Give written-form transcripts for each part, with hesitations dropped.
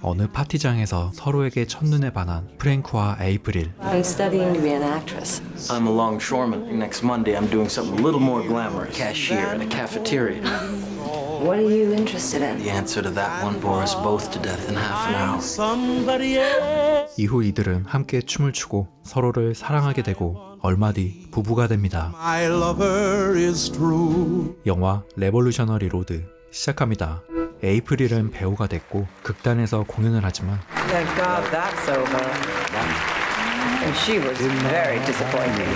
어느 파티장에서 서로에게 첫눈에 반한 프랭크와 에이프릴. I'm studying to be an actress. I'm a longshoreman. Next Monday, I'm doing something a little more glamorous. Cashier at a cafeteria. What are you interested in? The answer to that one bore us both to death in half an hour. 이후 이들은 함께 춤을 추고 서로를 사랑하게 되고 얼마 뒤 부부가 됩니다. 영화 레볼루셔너리 로드 시작합니다. 에이프릴은 배우가 됐고 극단에서 공연을 하지만 Thank God that's over. And she was very disappointed.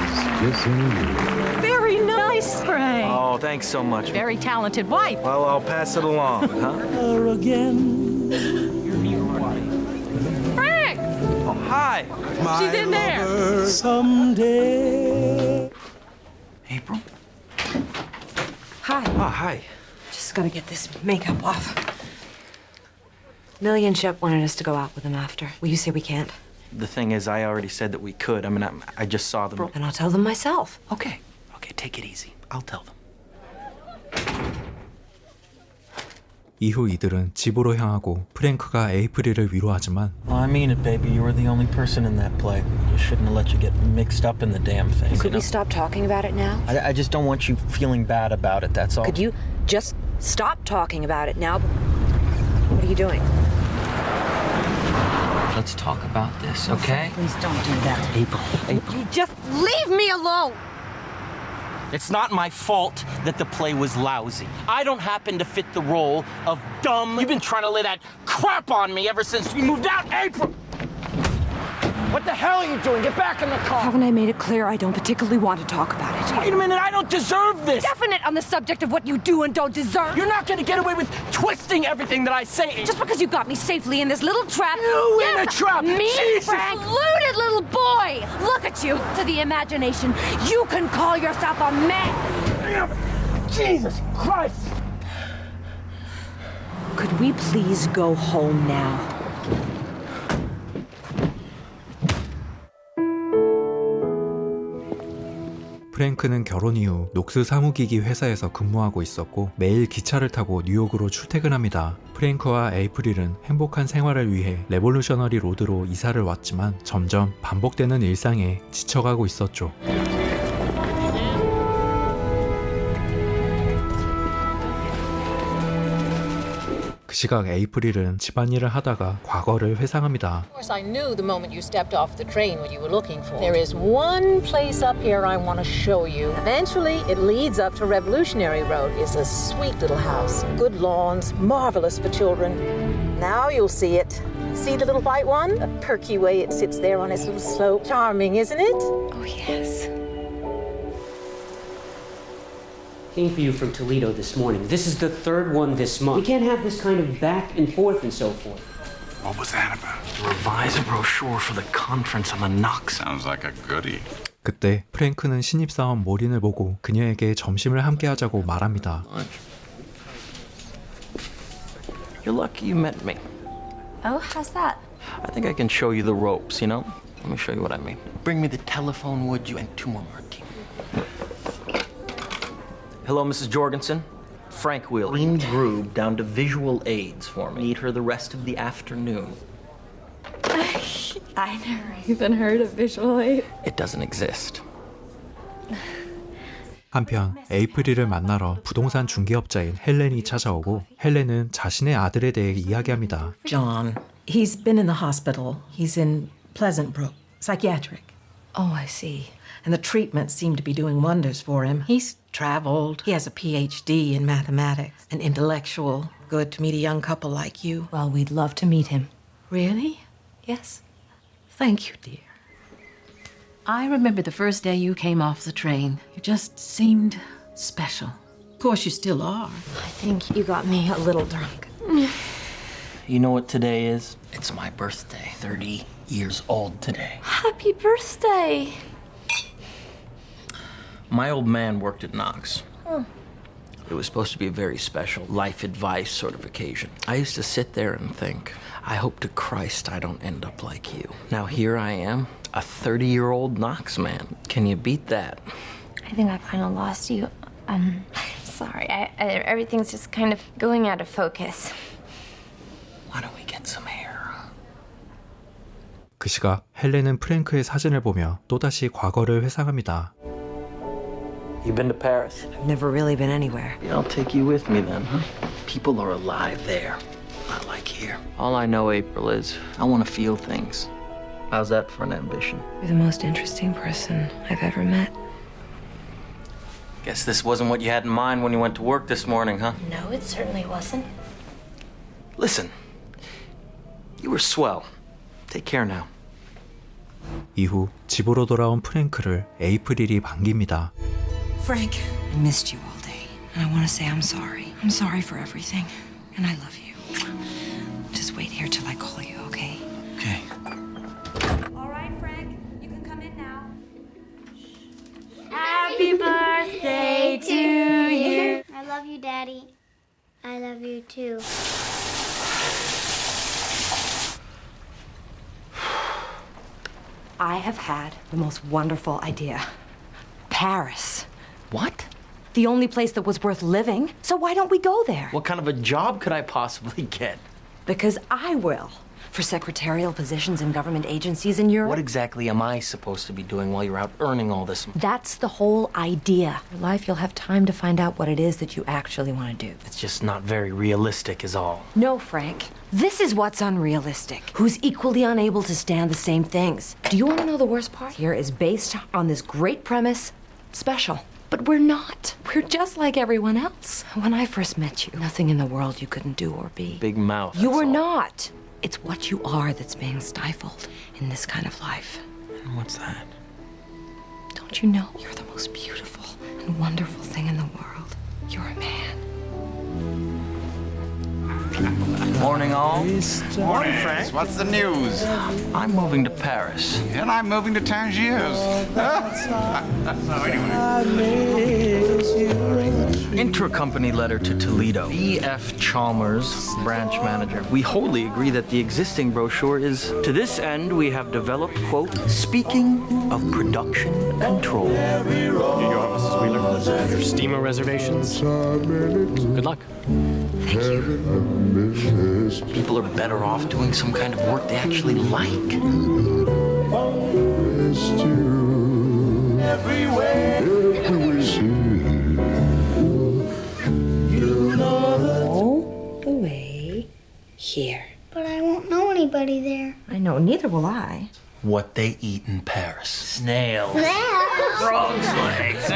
Very nice, Frank. Oh, thanks so much. Very talented wife. Well, I'll pass it along, huh? Frank! Oh, hi. She's in there. April? Hi. Oh, hi. Just gotta get this makeup off. Millie and Shep wanted us to go out with them after. Will you say we can't? The thing is, I already said that we could. I mean, I just saw them. And I'll tell them myself. Okay, take it easy. I'll tell them. 이후 이들은 집으로 향하고 프랭크가 에이프릴을 위로하지만 Well, I mean it, baby. You were the only person in that play. I shouldn't have let you get mixed up in the damn thing. Could we stop talking about it now? I just don't want you feeling bad about it, that's all. Could you just stop talking about it now? What are you doing? Let's talk about this, okay? Please don't do that. April. You just leave me alone! It's not my fault that the play was lousy. I don't happen to fit the role of dumb. You've been trying to lay that crap on me ever since we moved out, April! What the hell are you doing? Get back in the car! Haven't I made it clear I don't particularly want to talk about it? Wait a minute, I don't deserve this! Definite on the subject of what you do and don't deserve. You're not gonna get away with twisting everything that I say! Just because you got me safely in this little trap. You in a trap! Me, Jesus! Frank, deluded little boy. Look at you. To the imagination, you can call yourself a man. Jesus Christ! Could we please go home now? 프랭크는 결혼 이후 녹스 사무기기 회사에서 근무하고 있었고 매일 기차를 타고 뉴욕으로 출퇴근합니다. 프랭크와 에이프릴은 행복한 생활을 위해 레볼루셔너리 로드로 이사를 왔지만 점점 반복되는 일상에 지쳐가고 있었죠. 그 시각 에이프릴은 집안일을 하다가 과거를 회상합니다. Of course, I knew the moment you stepped off the train what you were looking for. There is one place up here I want to show you. Eventually, it leads up to Revolutionary Road. It's a sweet little house. Good lawns, marvelous for children. Now you'll see it. See the little white one? The perky way it sits there on its little slope. Charming, isn't it? Oh, yes. Came for you from Toledo this morning. This is the third one this month. We can't have this kind of back and forth and so forth. What was that about? Revise a brochure for the conference on the Knox. Sounds like a goodie. 그때 프랭크는 신입사원 모린을 보고 그녀에게 점심을 함께 하자고 말합니다. You're lucky you met me. Oh, how's that? I think I can show you the ropes, you know? Let me show you what I mean. Bring me the telephone, would you? And 2 more martinis. Hello, Mrs. Jorgensen. Frank Wheel. Green Groob down to visual aids for me. Need her the rest of the afternoon. I never even heard of visual aid. It doesn't exist. 한편 에이프릴을 만나러 부동산 중개업자인 헬렌이 찾아오고 헬렌은 자신의 아들에 대해 이야기합니다. John, he's been in the hospital. He's in Pleasant Brook, psychiatric. Oh, I see. And the treatments seem to be doing wonders for him. He's traveled. He has a PhD in mathematics. An intellectual. Good to meet a young couple like you. Well, we'd love to meet him. Really? Yes. Thank you, dear. I remember the first day you came off the train. You just seemed special. Of course, you still are. I think you got me a little drunk. You know what today is? It's my birthday. 30 years old today. Happy birthday. My old man worked at Knox. It was supposed to be a very special life advice sort of occasion. I used to sit there and think, I hope to Christ I don't end up like you. Now here I am, a 30-year-old Knox man. Can you beat that? I think I kind of lost you. Sorry, everything's just kind of going out of focus. Why don't we get some hair? 그 시각 헬렌은 프랭크의 사진을 보며 또다시 과거를 회상합니다. You been to Paris? I've never really been anywhere. Yeah, I'll take you with me then, huh? People are alive there, not like here. All I know, April, is I want to feel things. How's that for an ambition? You're the most interesting person I've ever met. Guess this wasn't what you had in mind when you went to work this morning, huh? No, it certainly wasn't. Listen, you were swell. Take care now. 이후 집으로 돌아온 프랭크를 에이프릴이 반깁니다. Frank, I missed you all day, and I want to say I'm sorry. I'm sorry for everything, and I love you. Just wait here till I call you, okay? Okay. All right, Frank, you can come in now. Happy birthday to you. I love you, Daddy. I love you too. I have had the most wonderful idea. Paris. What? The only place that was worth living. So why don't we go there? What kind of a job could I possibly get? Because I will. For secretarial positions in government agencies in Europe. What exactly am I supposed to be doing while you're out earning all this? That's the whole idea. In life, you'll have time to find out what it is that you actually want to do. It's just not very realistic is all. No, Frank. This is what's unrealistic. Who's equally unable to stand the same things. Do you want to know the worst part? Here is based on this great premise, special. But we're not. We're just like everyone else. When I first met you, nothing in the world you couldn't do or be. Big mouth. You were all. not. It's what you are that's being stifled in this kind of life. And what's that? Don't you know you're the most beautiful and wonderful thing in the world? You're a man. Morning, all. Morning, Frank. What's the news? I'm moving to Paris. And I'm moving to Tangiers. Intercompany letter to Toledo. B.F. Chalmers, branch manager. We wholly agree that the existing brochure is... To this end, we have developed, quote, speaking of production control. Here you are, Mrs. Wheeler. Your steamer reservations. Good luck. Thank you. People are better off doing some kind of work they actually like. All the way here. But I won't know anybody there. I know, neither will I. What they eat in Paris. Snails. Snails? Legs.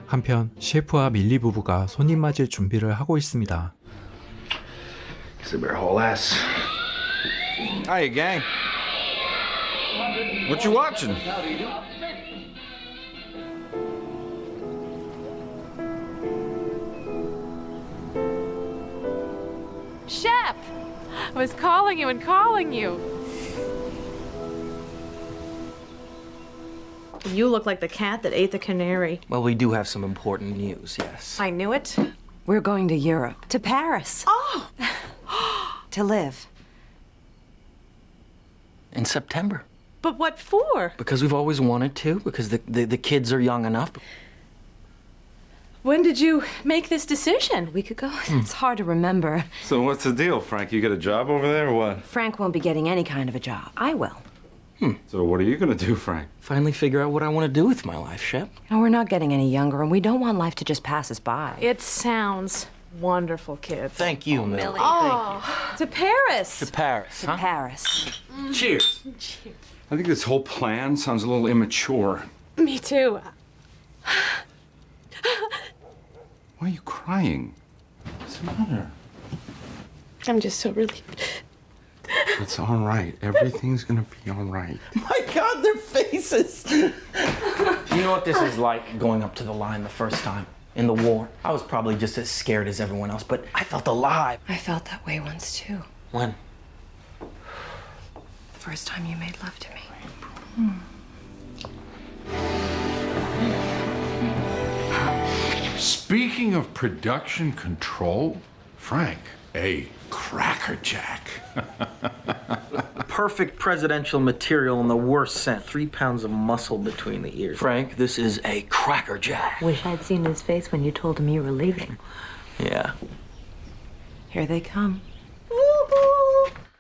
한편 셰프와 밀리 부부가 손님 맞을 준비를 하고 있습니다. Guess I better haul ass. Hiya, gang. What you watching? Shep! I was calling you and calling you. You look like the cat that ate the canary. Well, we do have some important news, yes. I knew it. We're going to Europe. To Paris. Oh! To live. In September. But what for? Because we've always wanted to, because the kids are young enough. When did you make this decision? A week ago? It's hard to remember. So what's the deal, Frank? You get a job over there or what? Frank won't be getting any kind of a job. I will. So what are you gonna do, Frank? Finally figure out what I want to do with my life, Shep. No, we're not getting any younger, and we don't want life to just pass us by. It sounds wonderful, kid. Thank you, Millie. Oh, to Paris. To Paris, huh? Paris. Cheers. I think this whole plan sounds a little immature. Me too. Why are you crying? What's the matter? I'm just so relieved. It's all right. Everything's gonna be all right. My God, their faces. You know what this is like going up to the line the first time in the war? I was probably just as scared as everyone else, but I felt alive. I felt that way once, too. When? The first time you made love to me. Speaking of production control, Frank, a crackerjack. Perfect presidential material in the worst sense. 3 pounds of muscle between the ears. Frank, this is a crackerjack. Wish I'd seen his face when you told him you were leaving. Yeah. Here they come.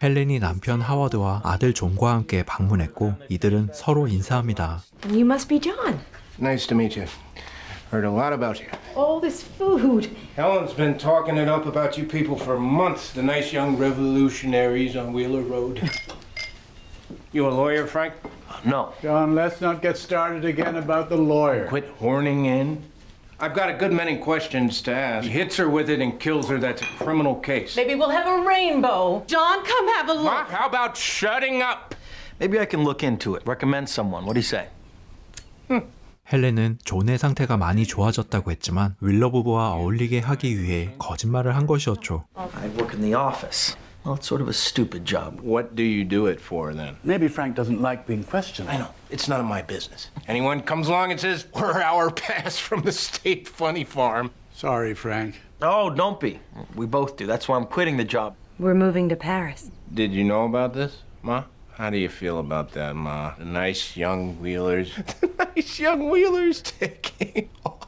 헬렌이 남편 하워드와 아들 존과 함께 방문했고 이들은 서로 인사합니다. You must be John. Nice to meet you. Heard a lot about you. All this food. Helen's been talking it up about you people for months. The nice young revolutionaries on Wheeler Road. You a lawyer, Frank? No. John, let's not get started again about the lawyer. Quit horning in. I've got a good many questions to ask. He hits her with it and kills her. That's a criminal case. Maybe we'll have a rainbow. John, come have a look. Ma, how about shutting up? Maybe I can look into it. Recommend someone. What do you say? 헬렌은 존의 상태가 많이 좋아졌다고 했지만 윌러 부부와 어울리게 하기 위해 거짓말을 한 것이었죠. I work in the office. Well, it's sort of a stupid job. What do you do it for, then? Maybe Frank doesn't like being questioned. I know. It's none of my business. Anyone comes along and says, we're an hour past from the state funny farm. Sorry, Frank. Oh, don't be. We both do. That's why I'm quitting the job. We're moving to Paris. Did you know about this, Ma? How do you feel about that, Ma? The nice young Wheelers. The nice young Wheelers taking off.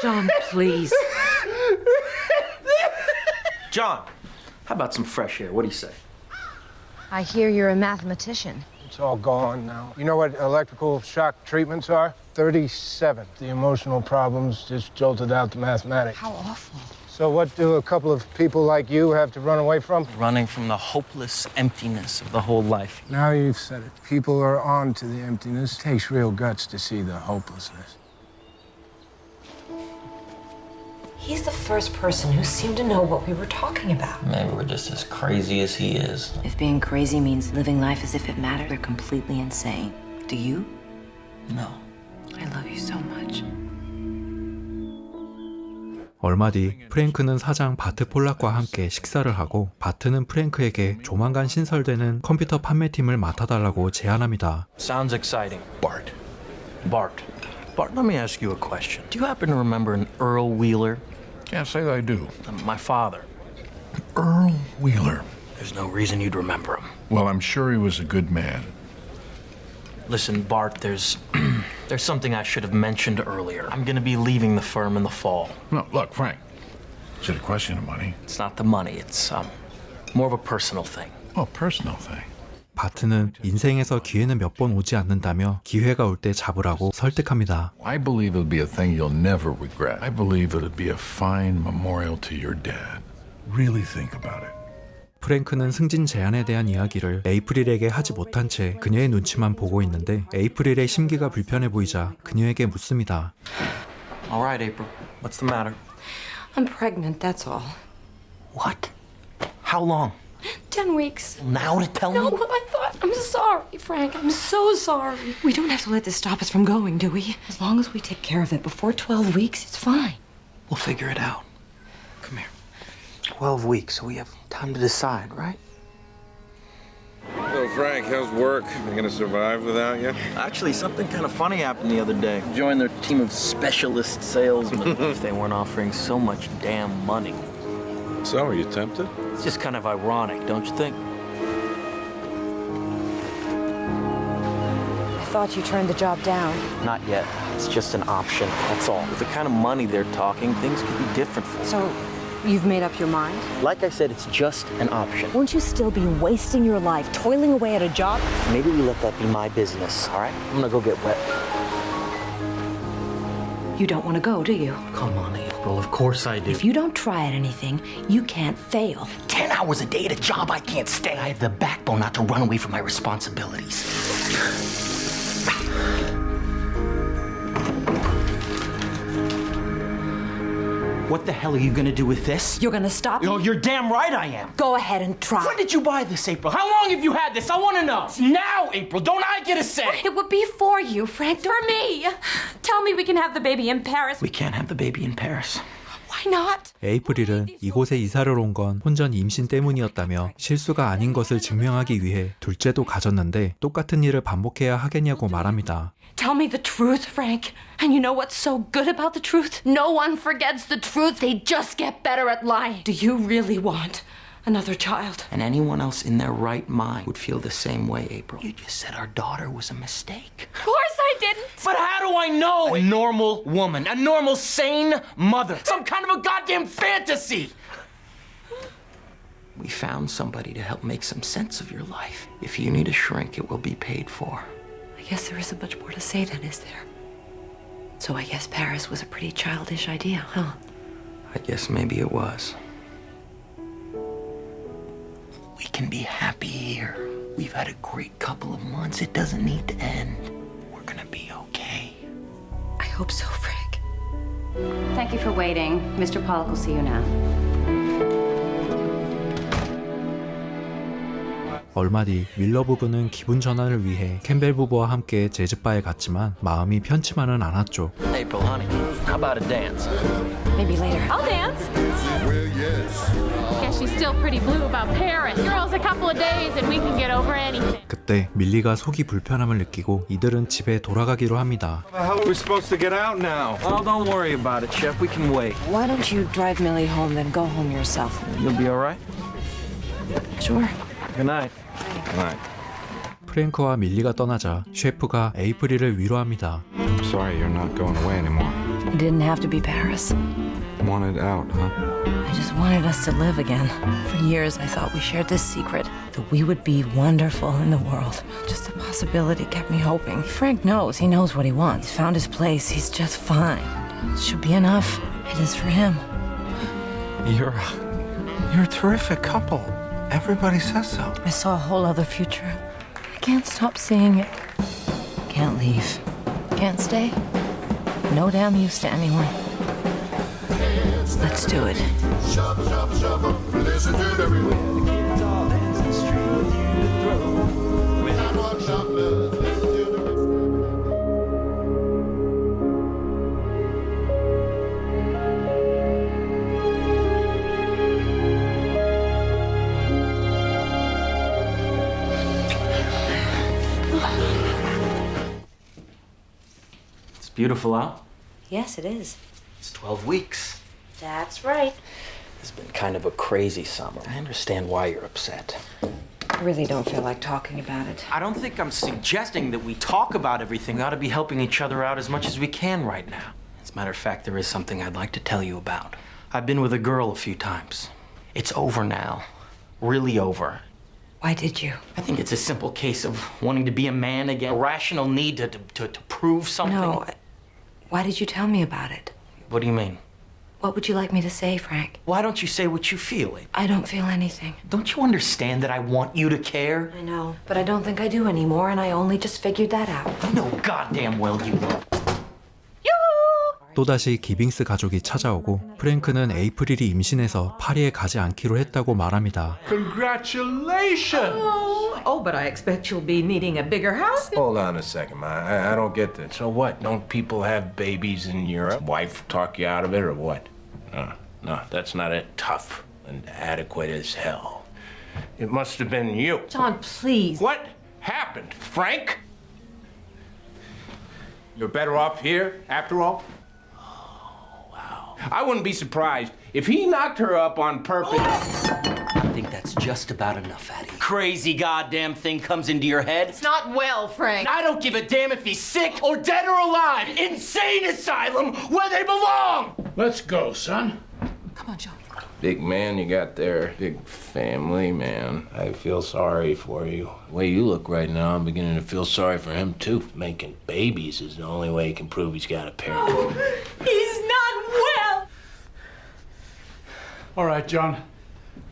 John, please. John, how about some fresh air? What do you say? I hear you're a mathematician. It's all gone now. You know what electrical shock treatments are? 37. The emotional problems just jolted out the mathematics. How awful. So what do a couple of people like you have to run away from? Running from the hopeless emptiness of the whole life. Now you've said it. People are on to the emptiness. It takes real guts to see the hopelessness. He's the first person who seemed to know what we were talking about. Maybe we're just as crazy as he is. If being crazy means living life as if it mattered, we're completely insane. Do you? No. I love you so much. 얼마 뒤 프랭크는 사장 바트 폴락과 함께 식사를 하고 바트는 프랭크에게 조만간 신설되는 컴퓨터 판매팀을 맡아달라고 제안합니다. Sounds exciting. Bart. Bart, let me ask you a question. Do you happen to remember an Earl Wheeler? Yes, I do. My father. Earl Wheeler. There's no reason you'd remember him. Well, I'm sure he was a good man. Listen, Bart, there's something I should have mentioned earlier. I'm gonna be leaving the firm in the fall. No, look, Frank. Is it a question of money? It's not the money, it's more of a personal thing. Oh, personal thing. 바트는 인생에서 기회는 몇 번 오지 않는다며 기회가 올 때 잡으라고 설득합니다. I believe it'll be a thing you'll never regret. I believe it'll be a fine memorial to your dad. Really think about it. 프랭크는 승진 제안에 대한 이야기를 에이프릴에게 하지 못한 채 그녀의 눈치만 보고 있는데 에이프릴의 심기가 불편해 보이자 그녀에게 묻습니다. All right, April. What's the matter? I'm pregnant, that's all. What? How long? 10 weeks. Now to tell me? No, I thought. I'm sorry, Frank. I'm so sorry. We don't have to let this stop us from going, do we? As long as we take care of it before 12 weeks, it's fine. We'll figure it out. Come here. 12 weeks, so we have time to decide, right? So, Frank, how's work? You gonna survive without you? Actually, something kind of funny happened the other day. Joined their team of specialist salesmen. If they weren't offering so much damn money. So, are you tempted? It's just kind of ironic, don't you think? I thought you turned the job down. Not yet. It's just an option, that's all. With the kind of money they're talking, things could be different for them. So, you've made up your mind? Like I said, it's just an option. Won't you still be wasting your life toiling away at a job? Maybe we let that be my business, all right? I'm gonna go get wet. You don't want to go, do you? Come on, April, of course I do. If you don't try at anything, you can't fail. 10 hours a day at a job I can't stay. I have the backbone not to run away from my responsibilities. What the hell are you gonna do with this? You're gonna stop me? Oh, you're damn right I am. Go ahead and try. When did you buy this, April? How long have you had this? I want to know. It's now, April. Don't I get a say? It would be for you, Frank. For me. Tell me we can have the baby in Paris. We can't have the baby in Paris. Why not? 에이프릴은 이곳에 이사를 온 건 혼전 임신 때문이었다며 실수가 아닌 것을 증명하기 위해 둘째도 가졌는데 똑같은 일을 반복해야 하겠냐고 말합니다. Tell me the truth, Frank. And you know what's so good about the truth? No one forgets the truth. They just get better at lying. Do you really want another child? And anyone else in their right mind would feel the same way, April. You just said our daughter was a mistake. Of course I didn't. But how do I know? A normal woman, a normal, sane mother, some kind of a goddamn fantasy. We found somebody to help make some sense of your life. If you need a shrink, it will be paid for. I guess there isn't much more to say then, is there? So I guess Paris was a pretty childish idea, huh? I guess maybe it was. We can be happy here. We've had a great couple of months. It doesn't need to end. We're gonna be okay. I hope so, Frank. Thank you for waiting. Mr. Pollock will see you now. 얼마 뒤 밀러 부부는 기분 전환을 위해 캠벨 부부와 함께 재즈바에 갔지만 마음이 편치만은 않았죠. April, honey, how about a dance? Maybe later. I'll dance. Guess she's still pretty blue about Paris. Girls, a couple of days and we can get over anything. 그때 밀리가 속이 불편함을 느끼고 이들은 집에 돌아가기로 합니다. How are we supposed to get out now? Oh, don't worry about it, Chef. We can wait. Why don't you drive Millie home, then go home yourself? You'll be all right? Sure. Good night. Good night. 프랭크와 밀리가 떠나자 셰프가 에이프릴을 위로합니다. I'm sorry you're not going away anymore. It didn't have to be Paris. Wanted out, huh? I just wanted us to live again. For years, I thought we shared this secret, that we would be wonderful in the world. Just the possibility kept me hoping. Frank knows. He knows what he wants. He's found his place. He's just fine. It should be enough. It is for him. You're a terrific couple. Everybody says so. I saw a whole other future. I can't stop seeing it. Can't leave. Can't stay. No damn use to anyone. Let's do it. Listen to the kids all dance the street without one shoppers. It's beautiful out. Yes, it is. It's 12 weeks. That's right. It's been kind of a crazy summer. I understand why you're upset. I really don't feel like talking about it. I don't think I'm suggesting that we talk about everything. We ought to be helping each other out as much as we can right now. As a matter of fact, there is something I'd like to tell you about. I've been with a girl a few times. It's over now. Really over. Why did you? I think it's a simple case of wanting to be a man again. A rational need to prove something. No. Why did you tell me about it? What do you mean? What would you like me to say, Frank? Why don't you say what you feel? I don't feel anything. Don't you understand that I want you to care? I know, but I don't think I do anymore, and I only just figured that out. I know goddamn well you will. 또다시 기빙스 가족이 찾아오고 프랭크는 에이프릴이 임신해서 파리에 가지 않기로 했다고 말합니다. Congratulations! Oh, but I expect you'll be needing a bigger house. Hold on a second, Ma. I don't get this. So what? Don't people have babies in Europe? Wife talk you out of it or what? No, that's not it. Tough and adequate as hell. It must have been you. John, please. What happened, Frank? You're better off here, after all? I wouldn't be surprised if he knocked her up on purpose. I think that's just about enough, Addie. Crazy goddamn thing comes into your head. It's not well, Frank. I don't give a damn if he's sick or dead or alive. Insane asylum where they belong. Let's go, son. Come on, John. Big man you got there. Big family, man. I feel sorry for you. The way you look right now, I'm beginning to feel sorry for him, too. Making babies is the only way he can prove he's got a parent. He's not well. All right, John.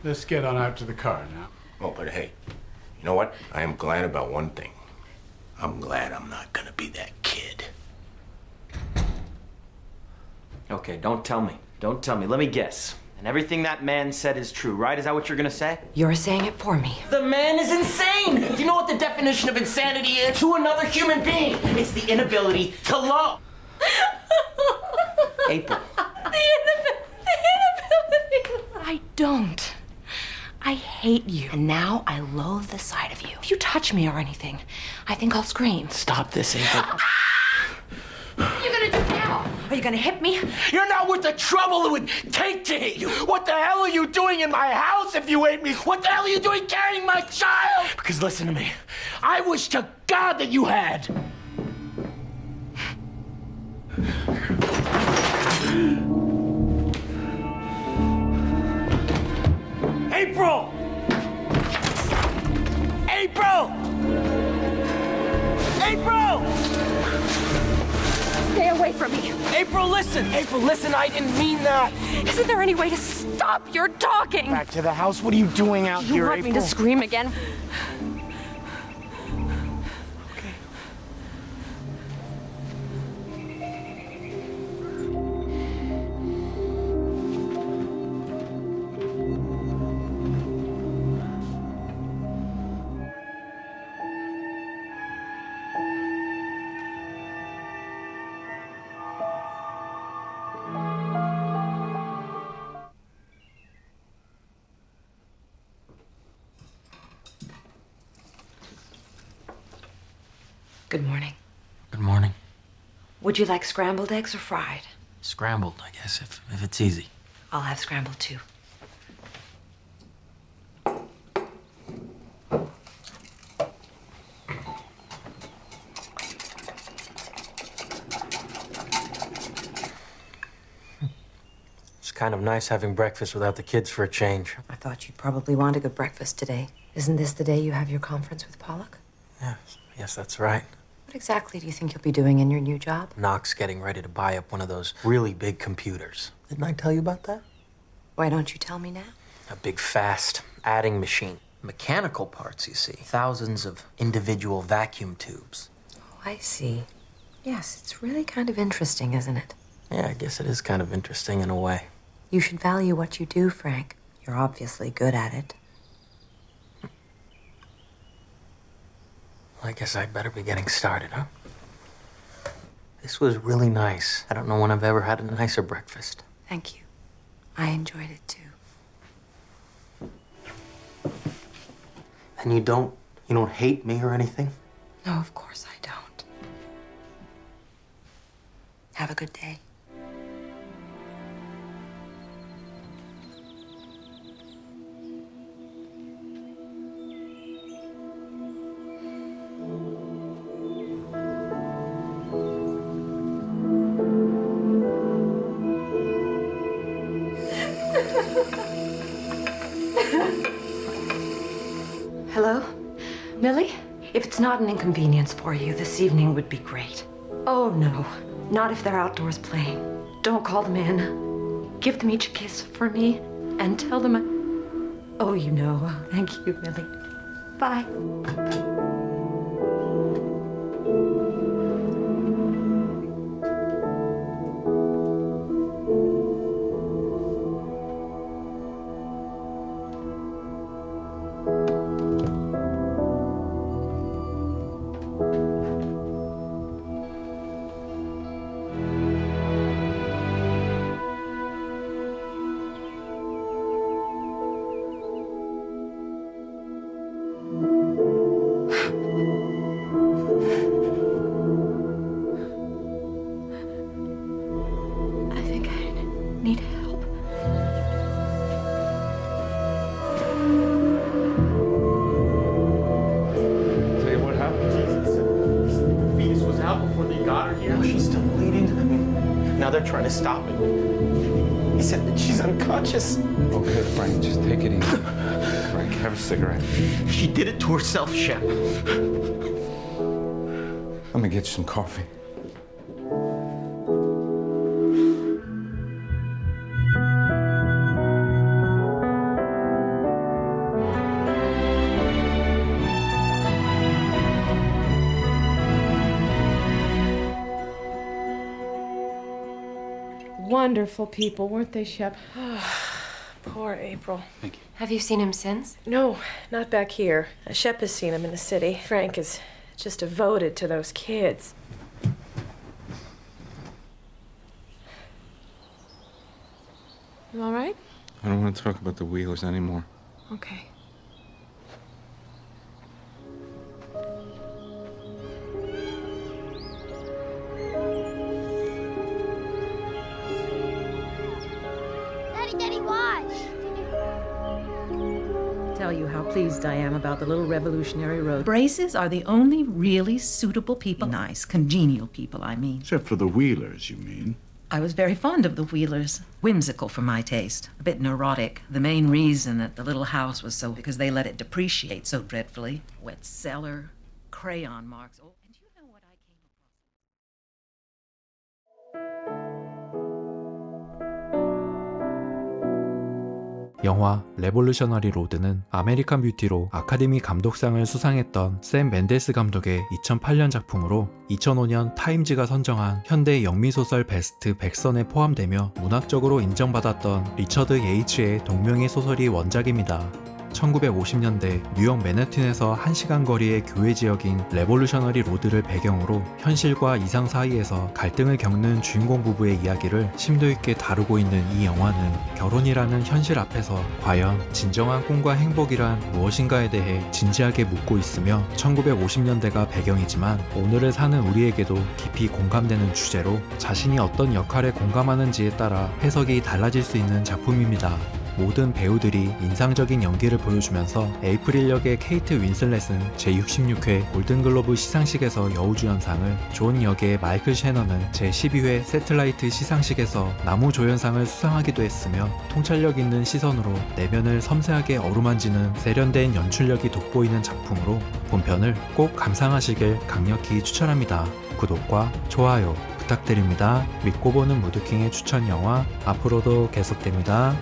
Let's get on out to the car now. Oh, but hey, you know what? I am glad about one thing. I'm glad I'm not gonna be that kid. Okay, don't tell me. Don't tell me. Let me guess. And everything that man said is true, right? Is that what you're gonna say? You're saying it for me. The man is insane! Do you know what the definition of insanity is? To another human being, it's the inability to love. April. The inability. I don't. I hate you. And now I loathe the sight of you. If you touch me or anything, I think I'll scream. Stop this, April. What are you gonna do now? Are you gonna hit me? You're not worth the trouble it would take to hit you. What the hell are you doing in my house if you hate me? What the hell are you doing carrying my child? Because listen to me. I wish to God that you had. April! away from me! April, listen! April, listen, I didn't mean that! Isn't there any way to stop your talking? Back to the house? What are you doing out You here, want April? me to scream again? Good morning. Good morning. Would you like scrambled eggs or fried? Scrambled, I guess, if it's easy. I'll have scrambled too. It's kind of nice having breakfast without the kids for a change. I thought you'd probably want a good breakfast today. Isn't this the day you have your conference with Pollock? Yes, that's right. What exactly do you think you'll be doing in your new job? Knox getting ready to buy up one of those really big computers. Didn't I tell you about that? Why don't you tell me now? A big, fast adding machine. Mechanical parts, you see. Thousands of individual vacuum tubes. Oh, I see. Yes, it's really kind of interesting, isn't it? Yeah, I guess it is kind of interesting in a way. You should value what you do, Frank. You're obviously good at it. Well, I guess I'd better be getting started, huh? This was really nice. I don't know when I've ever had a nicer breakfast. Thank you. I enjoyed it too. And you don't hate me or anything? No, of course I don't. Have a good day. Hello? Millie? If it's not an inconvenience for you, this evening would be great. Oh, no. Not if they're outdoors playing. Don't call them in. Give them each a kiss for me and tell them Oh, you know. Thank you, Millie. Bye. Trying to stop it. He said that she's unconscious. Okay, Frank, just take it easy. Frank, have a cigarette. She did it to herself, Shep. Let me get you some coffee. Wonderful people, weren't they, Shep? Poor April. Thank you. Have you seen him since? No, not back here. Shep has seen him in the city. Frank is just devoted to those kids. You all right? I don't want to talk about the Wheelers anymore. Okay. Daddy, watch! Tell you how pleased I am about the little Revolutionary Road. Braces are the only really suitable people. Nice, congenial people, I mean. Except for the Wheelers, you mean? I was very fond of the Wheelers. Whimsical for my taste. A bit neurotic. The main reason that the little house was so... because they let it depreciate so dreadfully. Wet cellar, crayon marks. Oh, and you know what I came 영화 레볼루셔너리 로드는 아메리칸 뷰티로 아카데미 감독상을 수상했던 샘 멘데스 감독의 2008년 작품으로 2005년 타임지가 선정한 현대 영미소설 베스트 100선에 포함되며 문학적으로 인정받았던 리처드 예이츠의 동명의 소설이 원작입니다. 1950년대 뉴욕 맨해튼에서 1시간 거리의 교외 지역인 레볼루셔너리 로드를 배경으로 현실과 이상 사이에서 갈등을 겪는 주인공 부부의 이야기를 심도 있게 다루고 있는 이 영화는 결혼이라는 현실 앞에서 과연 진정한 꿈과 행복이란 무엇인가에 대해 진지하게 묻고 있으며 1950년대가 배경이지만 오늘을 사는 우리에게도 깊이 공감되는 주제로 자신이 어떤 역할에 공감하는지에 따라 해석이 달라질 수 있는 작품입니다. 모든 배우들이 인상적인 연기를 보여주면서 에이프릴 역의 케이트 윈슬렛은 제66회 골든글로브 시상식에서 여우주연상을, 존 역의 마이클 셰넌은 제12회 새틀라이트 시상식에서 남우조연상을 수상하기도 했으며 통찰력 있는 시선으로 내면을 섬세하게 어루만지는 세련된 연출력이 돋보이는 작품으로 본편을 꼭 감상하시길 강력히 추천합니다. 구독과 좋아요 부탁드립니다. 믿고 보는 무드킹의 추천 영화 앞으로도 계속됩니다.